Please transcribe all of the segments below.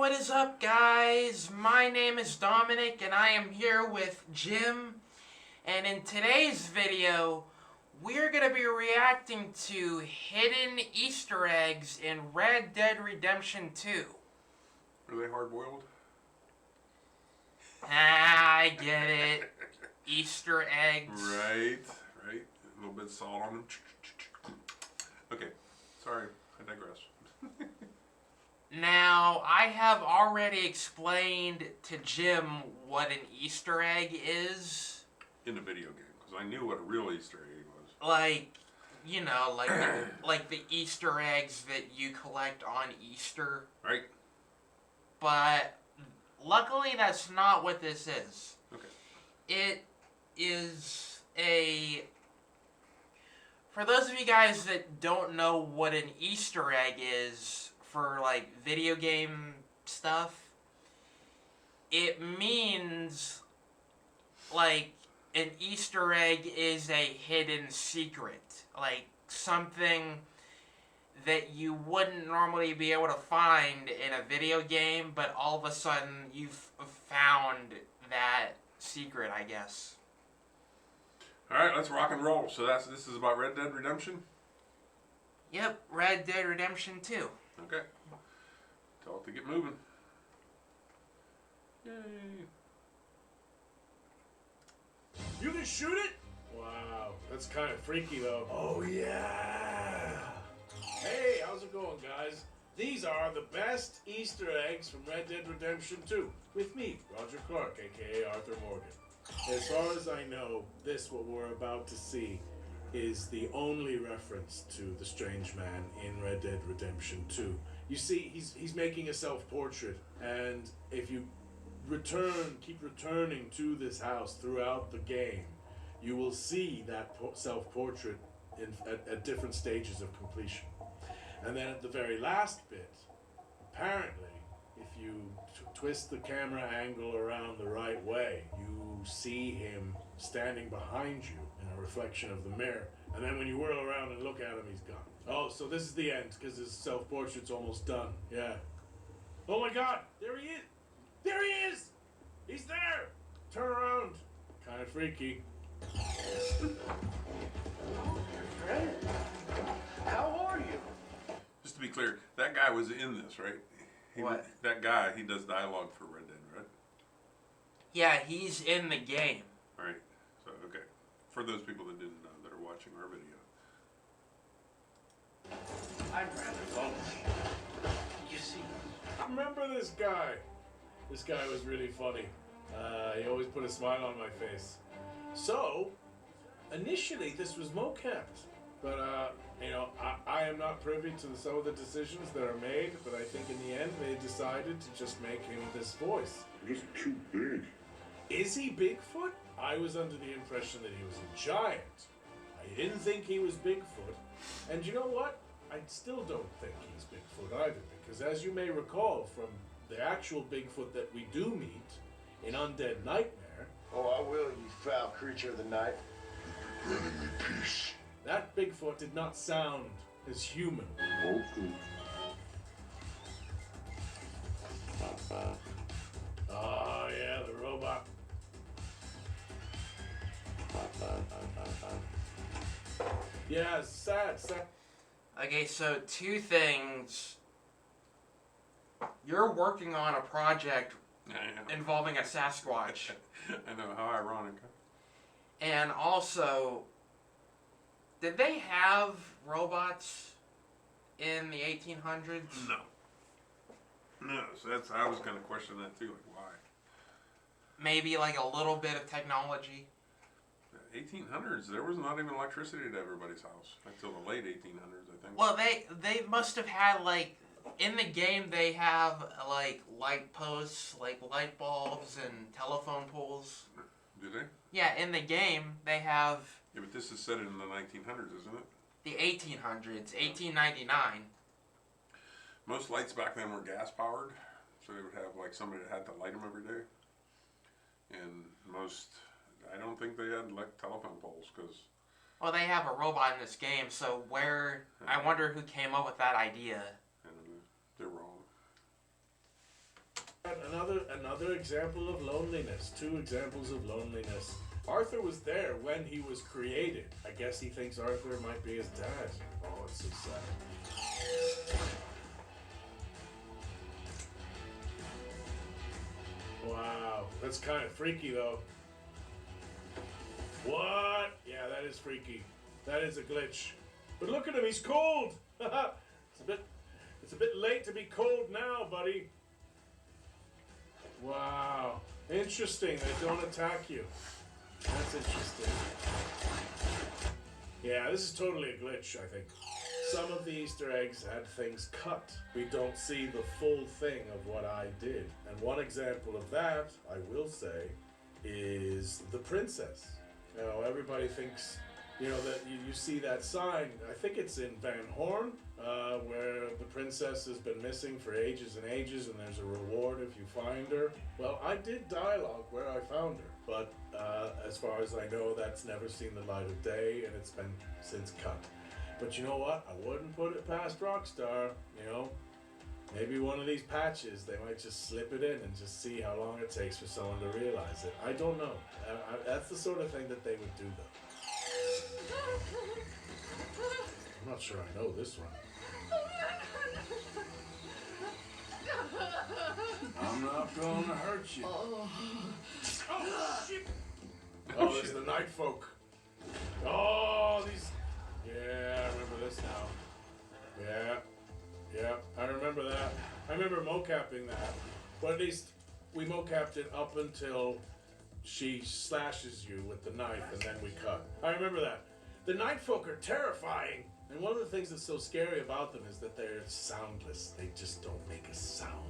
what is up, guys? My name is Dominic, and I am here with Jim. And in today's video, we're going to be reacting to hidden Easter eggs in Red Dead Redemption 2. Are they hard-boiled? I get it. Easter eggs. Right. A little bit of salt on them. Okay, sorry, I digress. Now, I have already explained to Jim what an Easter egg is. In the video game, because I knew what a real Easter egg was. Like the Easter eggs that you collect on Easter. Right. But luckily, that's not what this is. Okay. It is a... For those of you guys that don't know what an Easter egg is for, like, video game stuff, it means, like, an Easter egg is a hidden secret. Like, something that you wouldn't normally be able to find in a video game, but all of a sudden you've found that secret, I guess. Alright, let's rock and roll. So this is about Red Dead Redemption? Yep, Red Dead Redemption 2. Okay. Tell it to get moving. Yay. You can shoot it? Wow, that's kind of freaky though. Oh yeah. Hey, how's it going, guys? These are the best Easter eggs from Red Dead Redemption 2 with me, Roger Clark, aka Arthur Morgan. As far as I know, what we're about to see is the only reference to the strange man in Red Dead Redemption 2. You see, he's making a self-portrait, and if you keep returning to this house throughout the game, you will see that self-portrait at different stages of completion. And then at the very last bit, apparently, if you twist the camera angle around the right way, you see him standing behind you in a reflection of the mirror. And then when you whirl around and look at him, he's gone. Oh, so this is the end, because his self-portrait's almost done. Yeah. Oh my god, there he is! There he is! He's there! Turn around. Kind of freaky. Fred, how are you? Just to be clear, that guy was in this, right? What? That guy, he does dialogue for Red Dead, right? Yeah, he's in the game. Right. So, okay. For those people that didn't know that are watching our video. I'm rather lonely. You see, Remember this guy? This guy was really funny. He always put a smile on my face. So, initially this was mocapped. But, I am not privy to some of the decisions that are made, but I think in the end they decided to just make him this voice. Just too big. Is he Bigfoot? I was under the impression that he was a giant. I didn't think he was Bigfoot. And you know what? I still don't think he's Bigfoot either, because as you may recall from the actual Bigfoot that we do meet in Undead Nightmare, oh, I will, you foul creature of the night. Granting me peace. that Bigfoot did not sound as human. Okay. Oh yeah, the robot. Yeah, it's sad. Okay, so two things. You're working on a project Yeah. involving a Sasquatch. I know, how ironic. And also, did they have robots in the 1800s? No. No, so I was going to question that too, like why? Maybe like a little bit of technology? 1800s, there was not even electricity to everybody's house until the late 1800s, I think. Well, they must have had, like, in the game they have, like, light posts, like light bulbs and telephone poles. Do they? Yeah, in the game they have Yeah, but this is set in the 1900s, isn't it? the 1800s, 1899. Most lights back then were gas powered, so they would have like somebody that had to light them every day. And I don't think they had like telephone poles because. Well, they have a robot in this game, so I wonder who came up with that idea. I don't know, they're wrong. Another example of loneliness. 2 examples of loneliness. Arthur was there when he was created. I guess he thinks Arthur might be his dad. Oh, it's so sad. Wow, that's kind of freaky though. What? Yeah, that is freaky. That is a glitch. But look at him, he's cold. It's a bit late to be cold now, buddy. Wow, interesting. They don't attack you. That's interesting. Yeah, this is totally a glitch, I think. Some of the Easter eggs had things cut. We don't see the full thing of what I did. And one example of that, I will say, is the princess. You know, everybody thinks, you know, that you see that sign. I think it's in Van Horn, where the princess has been missing for ages and ages, and there's a reward if you find her. Well, I did dialogue where I found her, but as far as I know, that's never seen the light of day, and it's been since cut. But you know what? I wouldn't put it past Rockstar, you know. Maybe one of these patches, they might just slip it in and just see how long it takes for someone to realize it. I don't know. That's the sort of thing that they would do, though. I'm not sure I know this one. I'm not gonna hurt you. Oh, shit! Oh, there's the night folk. Oh, these... Yeah, I remember this now. Yeah, I remember that. I remember mocapping that. But at least we mocapped it up until she slashes you with the knife and then we cut. I remember that. The night folk are terrifying. And one of the things that's so scary about them is that they're soundless. They just don't make a sound.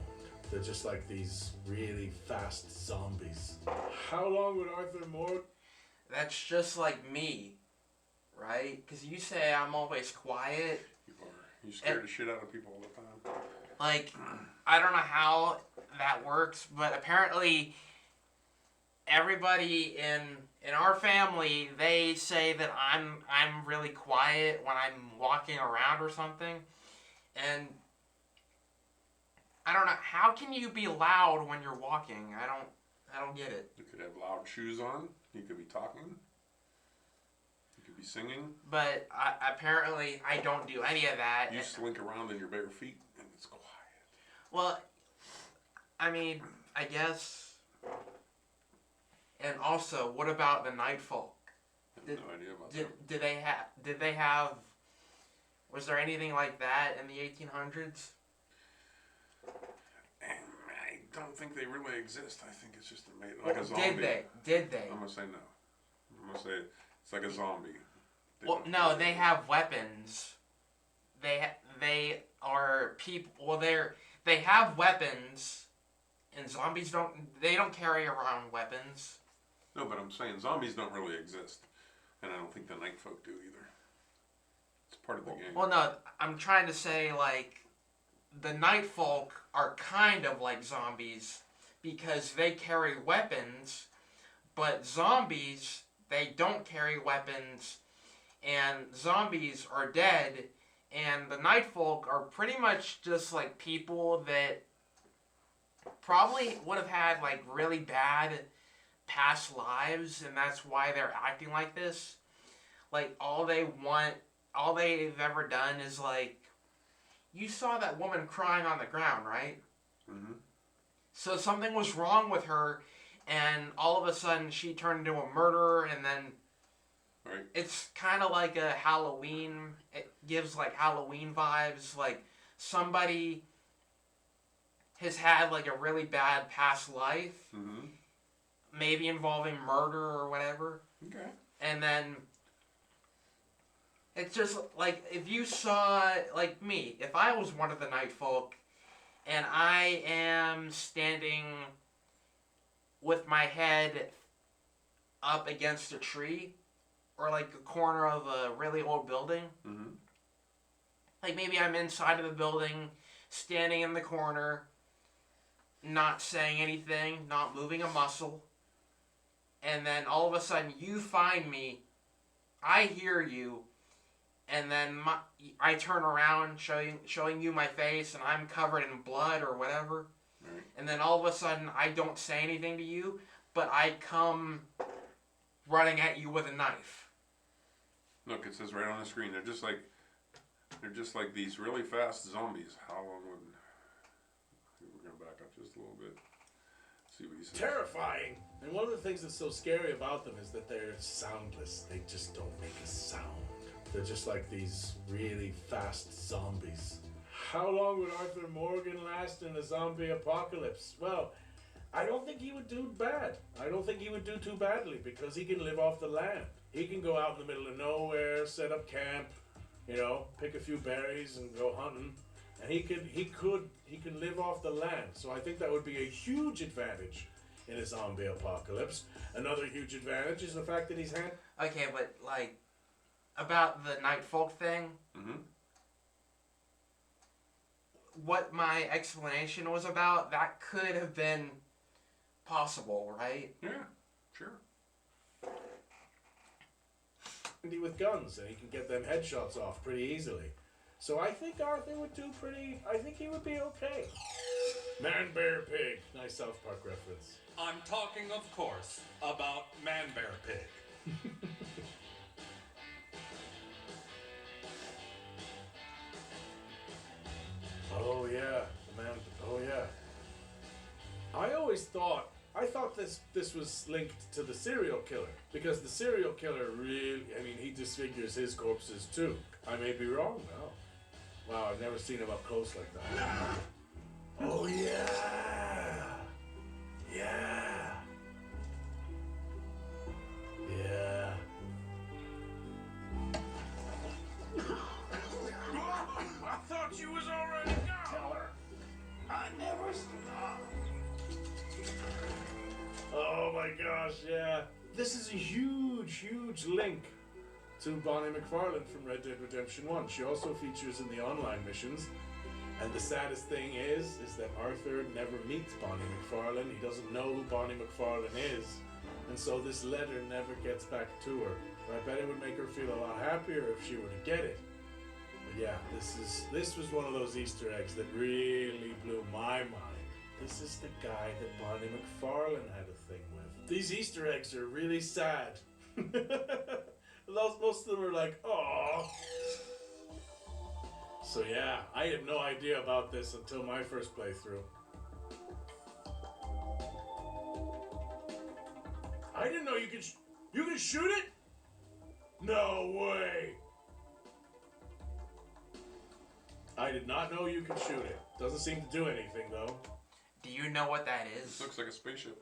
They're just like these really fast zombies. How long would Arthur Morgan... That's just like me, right? Because you say I'm always quiet. You scare the shit out of people all the time. Like, I don't know how that works, but apparently everybody in our family, they say that I'm really quiet when I'm walking around or something. And I don't know, how can you be loud when you're walking? I don't get it. You could have loud shoes on. You could be talking. You could be singing. But apparently I don't do any of that. You slink around in your bare feet and it's quiet. Well, I mean, I guess. And also, what about the night folk? I have no idea about that. Did they have? Was there anything like that in the 1800s? I don't think they really exist. I think it's just like a zombie. Did they? I'm gonna say no. I'm gonna say it's like a zombie. No, they have weapons. They are people. Well, they have weapons, and zombies don't. They don't carry around weapons. No, but I'm saying zombies don't really exist, and I don't think the night folk do either. It's part of the game. Well, no, I'm trying to say like the night folk are kind of like zombies because they carry weapons, but zombies, they don't carry weapons, and zombies are dead, and the night folk are pretty much just like people that probably would have had like really bad past lives, and that's why they're acting like this. Like all they've ever done is like, you saw that woman crying on the ground, right? Mm-hmm. So something was wrong with her, and all of a sudden she turned into a murderer, and then right. It's kind of like a Halloween. It gives like Halloween vibes. Like somebody has had like a really bad past life, Mm-hmm. maybe involving murder or whatever. Okay. And then it's just like if you saw, like me, if I was one of the night folk and I am standing with my head up against a tree or like a corner of a really old building, Mm-hmm. like maybe I'm inside of the building, standing in the corner, not saying anything, not moving a muscle, and then all of a sudden you find me, I hear you, and then I turn around showing you my face and I'm covered in blood or whatever. Right. and then all of a sudden I don't say anything to you, but I come running at you with a knife. Look, it says right on the screen. They're just like these really fast zombies. How long would? We're gonna back up just a little bit. See what he says. Terrifying. And one of the things that's so scary about them is that they're soundless. They just don't make a sound. They're just like these really fast zombies. How long would Arthur Morgan last in a zombie apocalypse? Well, I don't think he would do bad. I don't think he would do too badly because he can live off the land. He can go out in the middle of nowhere, set up camp, you know, pick a few berries and go hunting. And he can live off the land. So I think that would be a huge advantage in a zombie apocalypse. Another huge advantage is the fact that he's Okay, but like about the Night Folk thing, Mm-hmm. what my explanation was about, that could have been possible, right? Yeah, sure. handy with guns and he can get them headshots off pretty easily. So I think Arthur would do pretty. I think he would be okay. Man, bear, pig. Nice South Park reference. I'm talking, of course, about Man Bear Pig. Oh yeah, the man. Oh yeah. I thought this was linked to the serial killer because the serial killer really. I mean, he disfigures his corpses too. I may be wrong now. Wow, I've never seen him up close like that. Oh yeah. Yeah. Yeah. I thought you was already gone. Tell her. I never stop. Oh my gosh, yeah. This is a huge link to Bonnie McFarlane from Red Dead Redemption 1. She also features in the online missions. And the saddest thing is that Arthur never meets Bonnie McFarlane. He doesn't know who Bonnie McFarlane is. And so this letter never gets back to her. But I bet it would make her feel a lot happier if she were to get it. But yeah, this was one of those Easter eggs that really blew my mind. This is the guy that Bonnie McFarlane had a thing with. These Easter eggs are really sad. Most of them are like, oh. So yeah, I had no idea about this until my first playthrough. I didn't know you could shoot it? No way. I did not know you could shoot it. Doesn't seem to do anything though. Do you know what that is? This looks like a spaceship.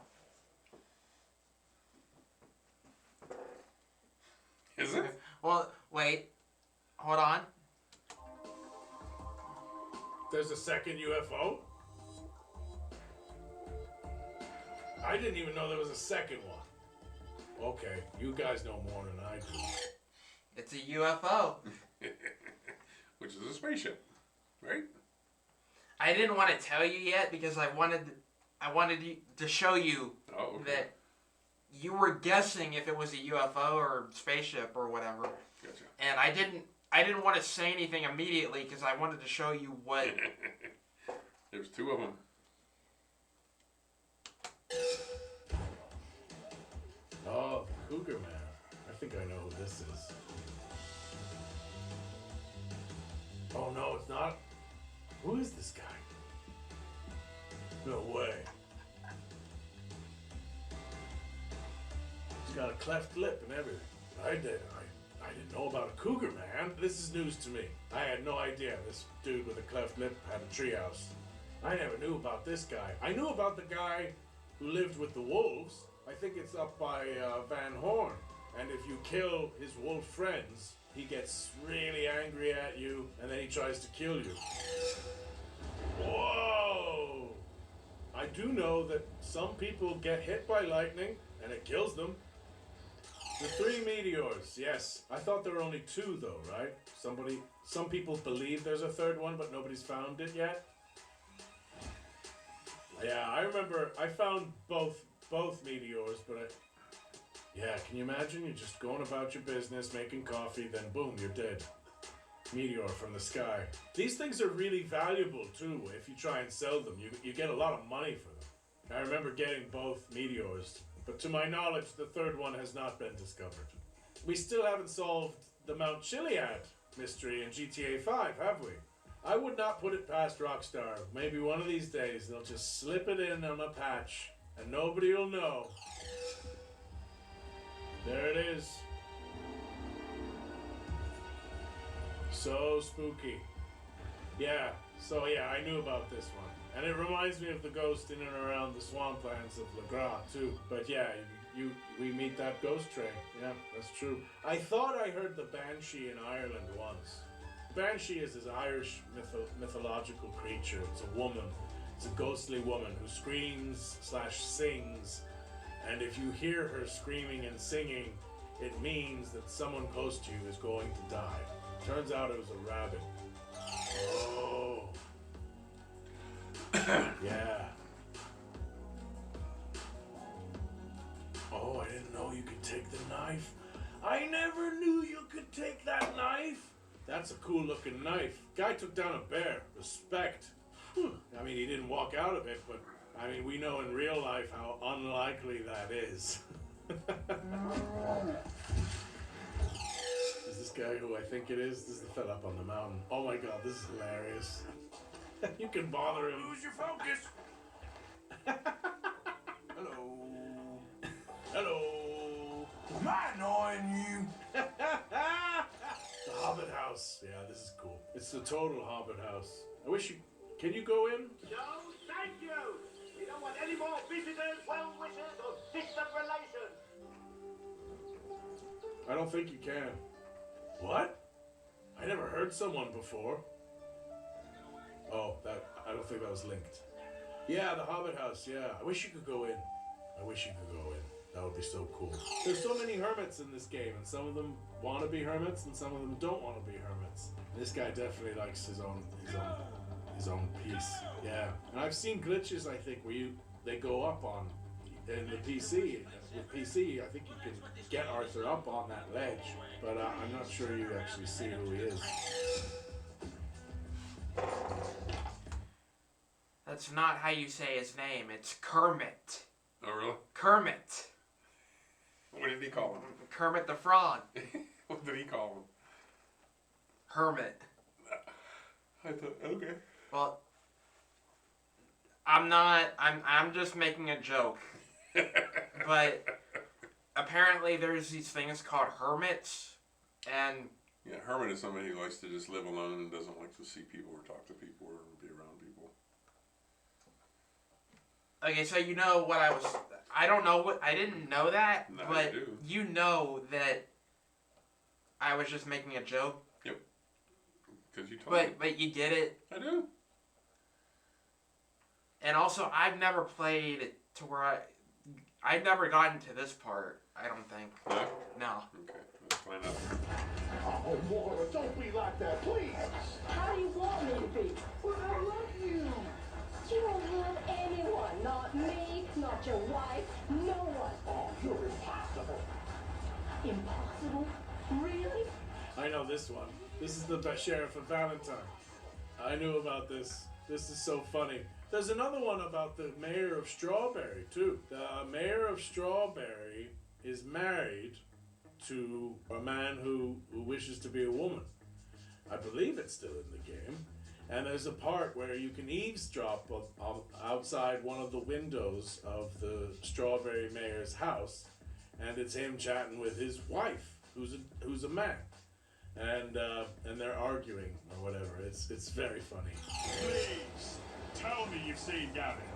Is it? Well, wait. Hold on. There's a second UFO? I didn't even know there was a second one. Okay, you guys know more than I do. It's a UFO. Which is a spaceship, right? I didn't want to tell you yet because I wanted to show you Oh, okay. that you were guessing if it was a UFO or spaceship or whatever. Gotcha. And I didn't want to say anything immediately because I wanted to show you what. There's two of them. Oh, the Cougar Man. I think I know who this is. Oh no, it's not. Who is this guy? No way. He's got a cleft lip and everything. I didn't know about a Cougar Man. This is news to me. I had no idea this dude with a cleft lip had a treehouse. I never knew about this guy. I knew about the guy who lived with the wolves. I think it's up by Van Horn. And if you kill his wolf friends, he gets really angry at you and then he tries to kill you. Whoa! I do know that some people get hit by lightning and it kills them. The 3 meteors, yes. I thought there were only 2 though, right? Some people believe there's a 3rd one, but nobody's found it yet. Yeah, I remember I found both meteors, but yeah, can you imagine? You're just going about your business, making coffee, then boom, you're dead. meteor from the sky. These things are really valuable too. If you try and sell them, you get a lot of money for them. I remember getting both meteors, but to my knowledge, the third one has not been discovered. We still haven't solved the Mount Chiliad mystery in GTA 5, have we? I would not put it past Rockstar. Maybe one of these days they'll just slip it in on a patch and nobody will know. There it is. So spooky. Yeah, I knew about this one. And it reminds me of the ghost in and around the swamplands of Le Gras too. But yeah, we meet that ghost train. Yeah, that's true. I thought I heard the Banshee in Ireland once. Banshee is this Irish mythological creature. It's a woman. It's a ghostly woman who screams/sings. And if you hear her screaming and singing, it means that someone close to you is going to die. Turns out it was a rabbit. Oh. Yeah. Oh, I didn't know you could take the knife. I never knew you could take that knife. That's a cool looking knife. Guy took down a bear. Respect. Whew. I mean, he didn't walk out of it, but I mean, we know in real life how unlikely that is. Is this guy who I think it is? This is the fella up on the mountain. Oh my god, this is hilarious. You can bother him. Lose your focus. Hello. Hello. Am I annoying you? The Hobbit house. Yeah, this is cool. It's the total Hobbit house. I wish you... Can you go in? No, thank you. We don't want any more visitors, well-wishers, or distant relations. I don't think you can. What? I never heard someone before. Oh, I don't think that was linked. Yeah, the Hobbit house, yeah. I wish you could go in. I wish you could go in. That would be so cool. There's so many hermits in this game, and some of them want to be hermits, and some of them don't want to be hermits. This guy definitely likes his own piece. Yeah. And I've seen glitches, I think, where they go up on in the PC. With PC, I think you can get Arthur up on that ledge, but I'm not sure you actually see who he is. That's not how you say his name. It's Kermit. Oh, really? Kermit. What did he call him? Kermit the Frog. What did he call him? Hermit. I thought, okay. Well, I'm just making a joke. But apparently there's these things called hermits, and... Yeah, hermit is somebody who likes to just live alone and doesn't like to see people or talk to people or be around people. Okay, so you know what I didn't know that, No, but you do. you know that I was just making a joke. Yep. Because you told me. But you get it. I do. And also, I've never played to where I've never gotten to this part, I don't think. No? No. Okay, let's find out. Oh, Mora, don't be like that, please. How do you want me to be? But I love you. You won't love anyone. Not me, not your wife, no one. Oh, you're impossible. Impossible? Really? I know this one. This is the best Sheriff of Valentine. I knew about this. This is so funny. There's another one about the mayor of Strawberry, too. The mayor of Strawberry is married to a man who wishes to be a woman. I believe it's still in the game. And there's a part where you can eavesdrop outside one of the windows of the Strawberry mayor's house, and it's him chatting with his wife, who's a man. And they're arguing or whatever. It's very funny. Please, tell me you've seen Gavin.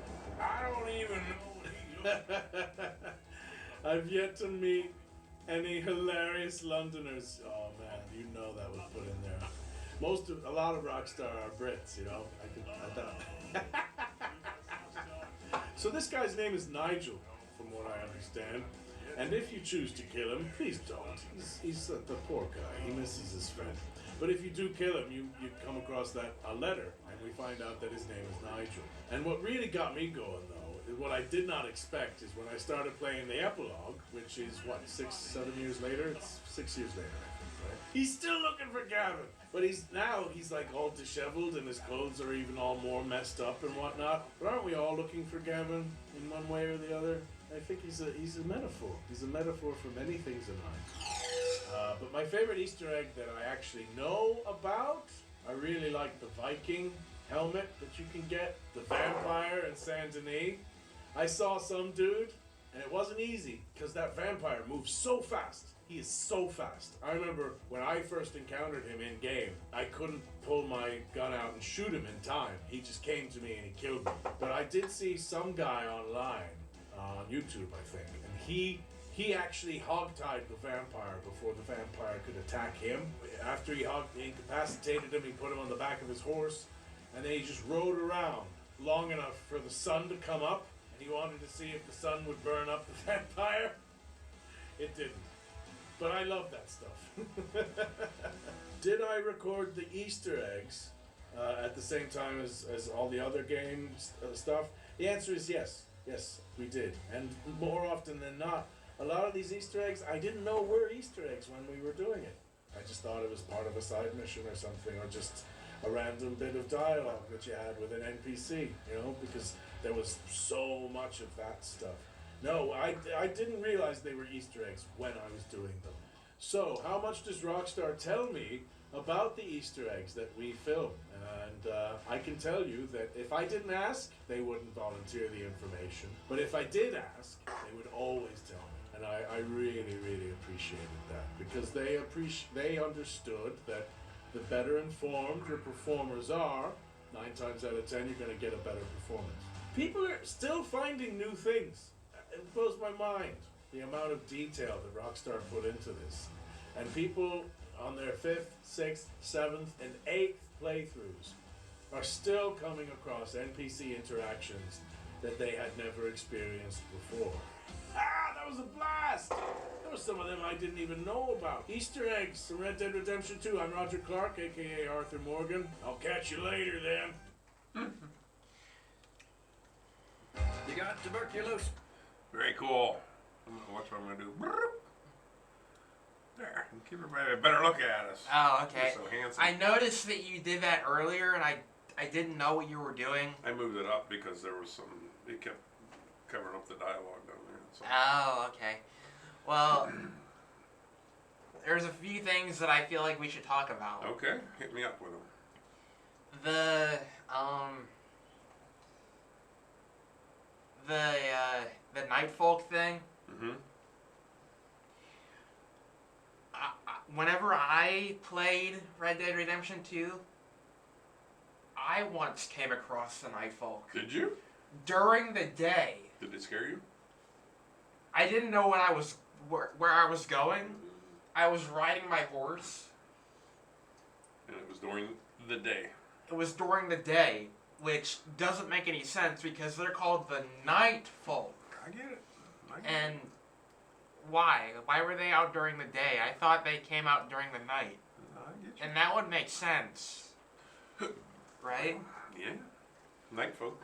I don't even know what he looks like. I've yet to meet any hilarious Londoners. Oh man, you know that was put in there. A lot of Rockstar are Brits, you know. So this guy's name is Nigel, from what I understand. And if you choose to kill him, please don't. He's the poor guy. He misses his friend. But if you do kill him, you come across a letter, and we find out that his name is Nigel. And what really got me going, though, is what I did not expect is when I started playing the epilogue, which is, 6-7 years later? It's 6 years later, I think, right? He's still looking for Gavin. But he's like all disheveled and his clothes are even all more messed up and whatnot. But aren't we all looking for Gavin in one way or the other? I think he's a metaphor. He's a metaphor for many things in life. But my favorite Easter egg that I actually know about, I really like the Viking helmet that you can get, the vampire in Saint Denis. I saw some dude, and it wasn't easy because that vampire moves so fast. He is so fast. I remember when I first encountered him in game, I couldn't pull my gun out and shoot him in time. He just came to me and he killed me. But I did see some guy online, on YouTube I think, and he actually hogtied the vampire before the vampire could attack him. After he incapacitated him, he put him on the back of his horse, and then he just rode around long enough for the sun to come up, and he wanted to see if the sun would burn up the vampire. It didn't. But I love that stuff. Did I record the Easter eggs at the same time as all the other games stuff? The answer is yes. Yes, we did. And more often than not, a lot of these Easter eggs, I didn't know were Easter eggs when we were doing it. I just thought it was part of a side mission or something, or just a random bit of dialogue that you had with an NPC, because there was so much of that stuff. No, I didn't realize they were Easter eggs when I was doing them. So, how much does Rockstar tell me about the Easter eggs that we film? And I can tell you that if I didn't ask, they wouldn't volunteer the information. But if I did ask, they would always tell me. And I really, really appreciated that, because they understood that the better informed your performers are, 9 times out of 10 you're going to get a better performance. People are still finding new things. It blows my mind, the amount of detail that Rockstar put into this. And people on their 5th, 6th, 7th, and 8th playthroughs are still coming across NPC interactions that they had never experienced before. That was a blast! There were some of them I didn't even know about. Easter eggs from Red Dead Redemption 2. I'm Roger Clark, aka Arthur Morgan. I'll catch you later then. You got tuberculosis? Very cool. Watch what I'm gonna do. There. Give everybody a better look at us. Oh, okay. You're so handsome. I noticed that you did that earlier, and I didn't know what you were doing. I moved it up because there was some. It kept covering up the dialogue down there. So. Oh, okay. Well, there's a few things that I feel like we should talk about. Okay, hit me up with them. The Nightfolk thing. Mm-hmm. Whenever I played Red Dead Redemption 2, I once came across the Nightfolk. Did you? During the day. Did it scare you? I didn't know where I was going. I was riding my horse. And it was during the day. It was during the day, which doesn't make any sense because they're called the Nightfolk. I get it. And why? Why were they out during the day? I thought they came out during the night. I get you. And that would make sense. Right? Yeah. Night folk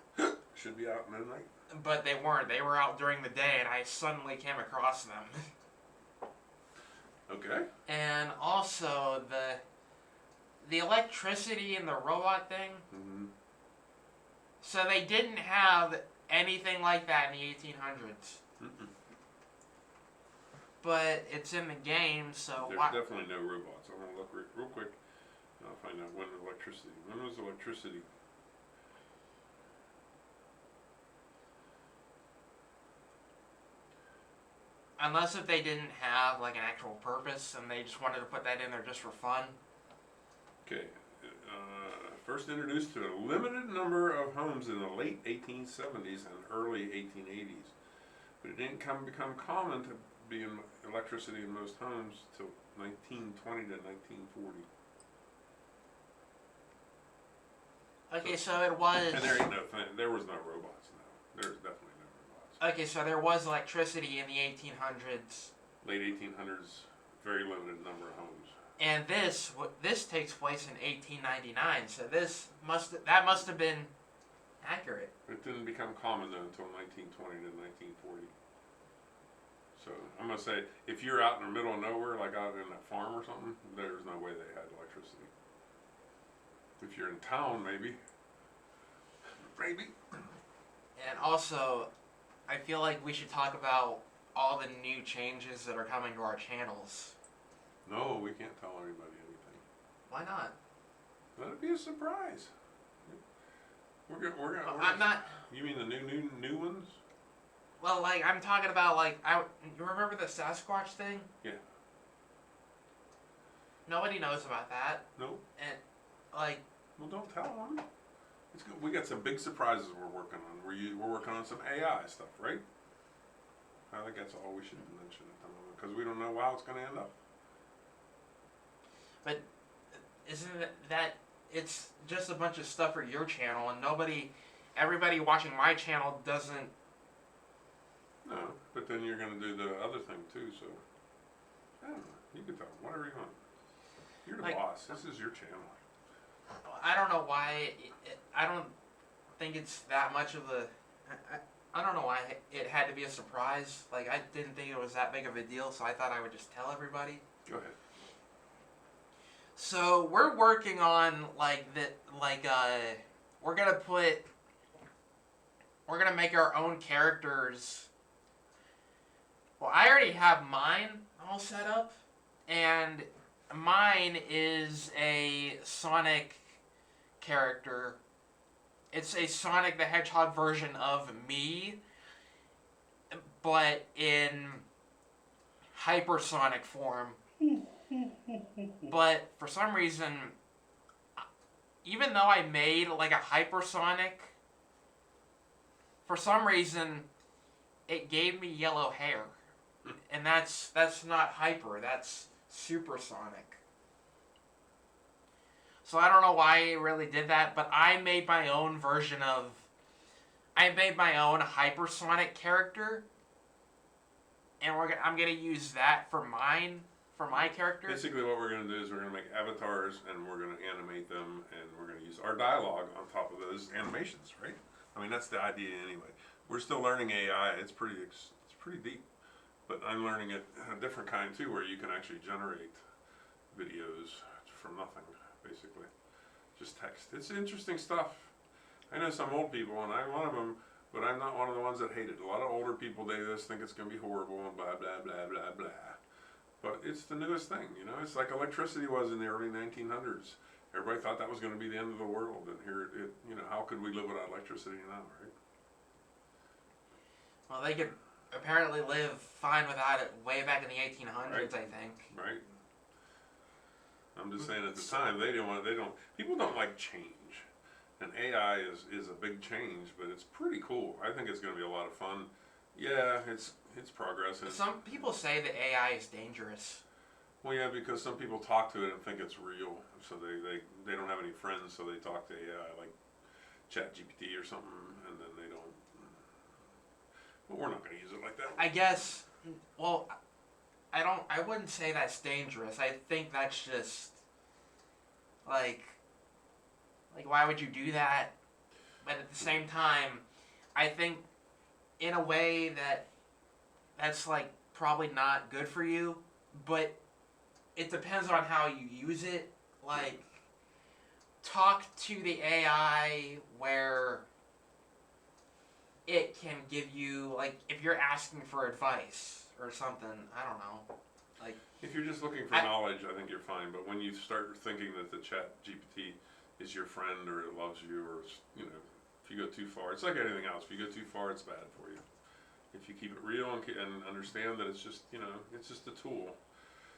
should be out in the night. But they weren't. They were out during the day, and I suddenly came across them. Okay. And also, the electricity in the robot thing. Mm-hmm. So they didn't have anything like that in the 1800s. Mm-mm. But it's in the game, so There's why? definitely no robots. I'm gonna look real quick. And I'll find out when electricity. When was electricity? Unless if they didn't have like an actual purpose and they just wanted to put that in there just for fun. Okay. First introduced to a limited number of homes in the late 1870s and early 1880s, but it didn't become common to be in electricity in most homes till 1920 to 1940. Okay, so it was. And there was no robots. No, there's definitely no robots. Okay, so there was electricity in the 1800s. Late 1800s, very limited number of homes. And this takes place in 1899, so that must have been accurate. It didn't become common though until 1920 to 1940. So I'm gonna say, if you're out in the middle of nowhere, like out in a farm or something, there's no way they had electricity. If you're in town, maybe. Maybe. And also, I feel like we should talk about all the new changes that are coming to our channels. No, we can't tell anybody anything. Why not? Let it be a surprise. We're gonna. I'm not. You mean the new ones? Well, like I'm talking about, like you remember the Sasquatch thing? Yeah. Nobody knows about that, Nope. and like Well, don't tell them. It's good. We got some big surprises we're working on. We're working on some AI stuff, right? I think that's all we should mention at the moment because we don't know how it's going to end up. But isn't it that it's just a bunch of stuff for your channel, and everybody watching my channel doesn't. No, but then you're going to do the other thing too. So I don't know. You can tell them whatever you want. You're the Like, boss. This is your channel. I don't know why. I don't think it's that much of a. I don't know why it had to be a surprise. Like I didn't think it was that big of a deal, so I thought I would just tell everybody. Go ahead. So we're working on we're gonna make our own characters. Well, I already have mine all set up, and mine is a Sonic character. It's a Sonic the Hedgehog version of me, but in hypersonic form. But for some reason, even though I made like a hypersonic, for some reason, it gave me yellow hair. And that's not hyper, that's supersonic. So I don't know why it really did that, but I made my own hypersonic character, and I'm gonna use that for my character. Basically, what we're going to do is we're going to make avatars and we're going to animate them and we're going to use our dialogue on top of those animations, right? I mean, that's the idea anyway. We're still learning AI. It's pretty deep, but I'm learning it a different kind too, where you can actually generate videos from nothing, basically, just text. It's interesting stuff. I know some old people, and I'm one of them, but I'm not one of the ones that hate it. A lot of older people, they just think it's going to be horrible and blah blah blah blah blah. But it's the newest thing, you know. It's like electricity was in the early 1900s. Everybody thought that was going to be the end of the world, and here it you know, how could we live without electricity now, right? Well, they could apparently live fine without it way back in the 1800s, Right. I think. Right. I'm just saying at the time people don't like change, and AI is a big change, but it's pretty cool. I think it's going to be a lot of fun. Yeah, it's progress. Some people say that AI is dangerous. Well, yeah, because some people talk to it and think it's real, so they don't have any friends, so they talk to AI like ChatGPT or something, and then they don't. But we're not going to use it like that. I guess. Well, I wouldn't say that's dangerous. I think that's just like why would you do that? But at the same time, I think in a way that's like probably not good for you, but it depends on how you use it. Like, talk to the AI where it can give you, like, if you're asking for advice or something, I don't know. Like, if you're just looking for knowledge, I think you're fine. But when you start thinking that the ChatGPT is your friend or it loves you, or you know, if you go too far, it's like anything else. If you go too far, it's bad for you. If you keep it real and understand that it's just, you know, it's just a tool.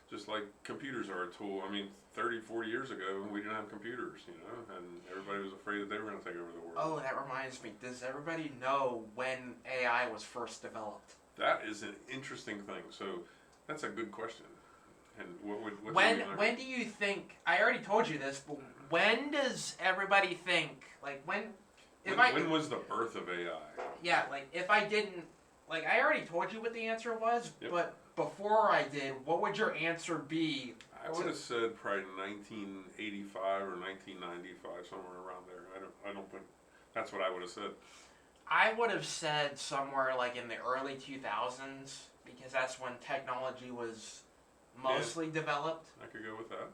Just like computers are a tool. I mean, 30, 40 years ago, we didn't have computers, you know, and everybody was afraid that they were going to take over the world. Oh, that reminds me. Does everybody know when AI was first developed? That is an interesting thing. So that's a good question. And when do you think? I already told you this, but when does everybody think? Like when was the birth of AI? Yeah, like if I didn't, like I already told you what the answer was, Yep. but before I did, what would your answer be? I would have said probably 1985 or 1995, somewhere around there. I don't think that's what I would have said. I would have said somewhere like in the early 2000s. because that's when technology was mostly developed. I could go with that.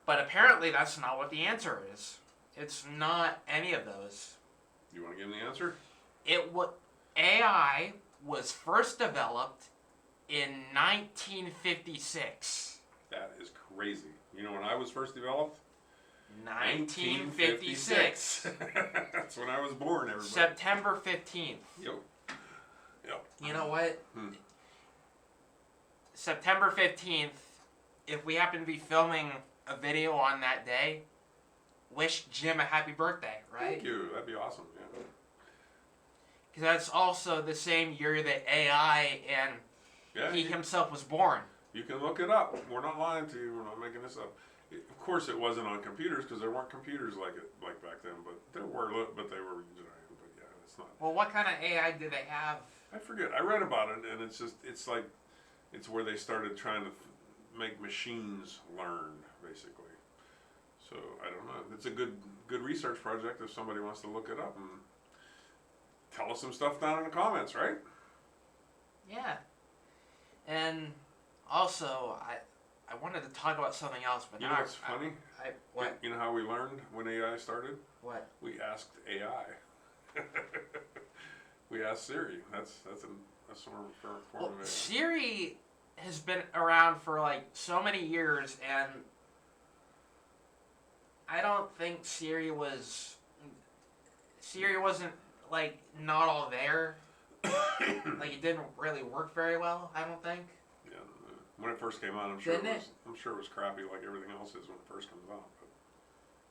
But apparently that's not what the answer is. It's not any of those. You want to give me the answer? AI was first developed in 1956. That is crazy. You know when I was first developed? 1956. That's when I was born, everybody. September 15th. Yep. You know what? September 15th, if we happen to be filming a video on that day, wish Jim a happy birthday, right? Thank you. That'd be awesome. Yeah. Because that's also the same year that AI and he himself was born. You can look it up. We're not lying to you. We're not making this up. Of course, it wasn't on computers because there weren't computers like back then. But there were, but they were giant. But yeah, it's not. Well, what kind of AI did they have? I forget. I read about it, and it's where they started trying to make machines learn, basically. So I don't know. It's a good research project if somebody wants to look it up and tell us some stuff down in the comments, right? Yeah. And also, I wanted to talk about something else, but You now know what's funny? What? You know how we learned when AI started? What? We asked AI. We asked Siri. That's a form Well, of AI. Siri has been around for like so many years, and I don't think Siri wasn't like not all there. Like it didn't really work very well, I don't think. Yeah, when it first came out, I'm sure Didn't it? I'm sure it was crappy like everything else is when it first comes out.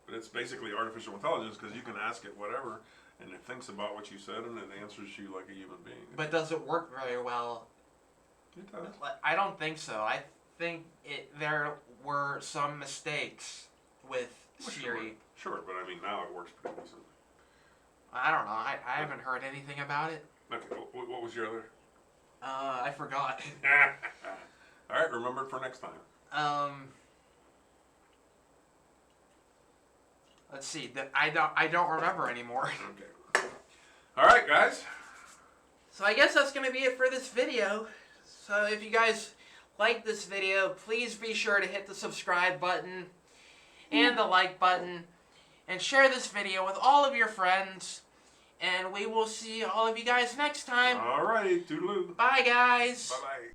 But it's basically artificial intelligence because you can ask it whatever, and it thinks about what you said and it answers you like a human being. But does it work very well? It does. I don't think so. I think there were some mistakes with Siri. Sure, but I mean now it works pretty decent. I don't know. I haven't heard anything about it. Okay, what was your other? I forgot. All right, remember it for next time. Let's see. I don't remember anymore. Okay. All right, guys. So I guess that's gonna be it for this video. So if you guys like this video, please be sure to hit the subscribe button and the like button, and share this video with all of your friends. And we will see all of you guys next time. All right, toodaloo. Bye, guys. Bye-bye.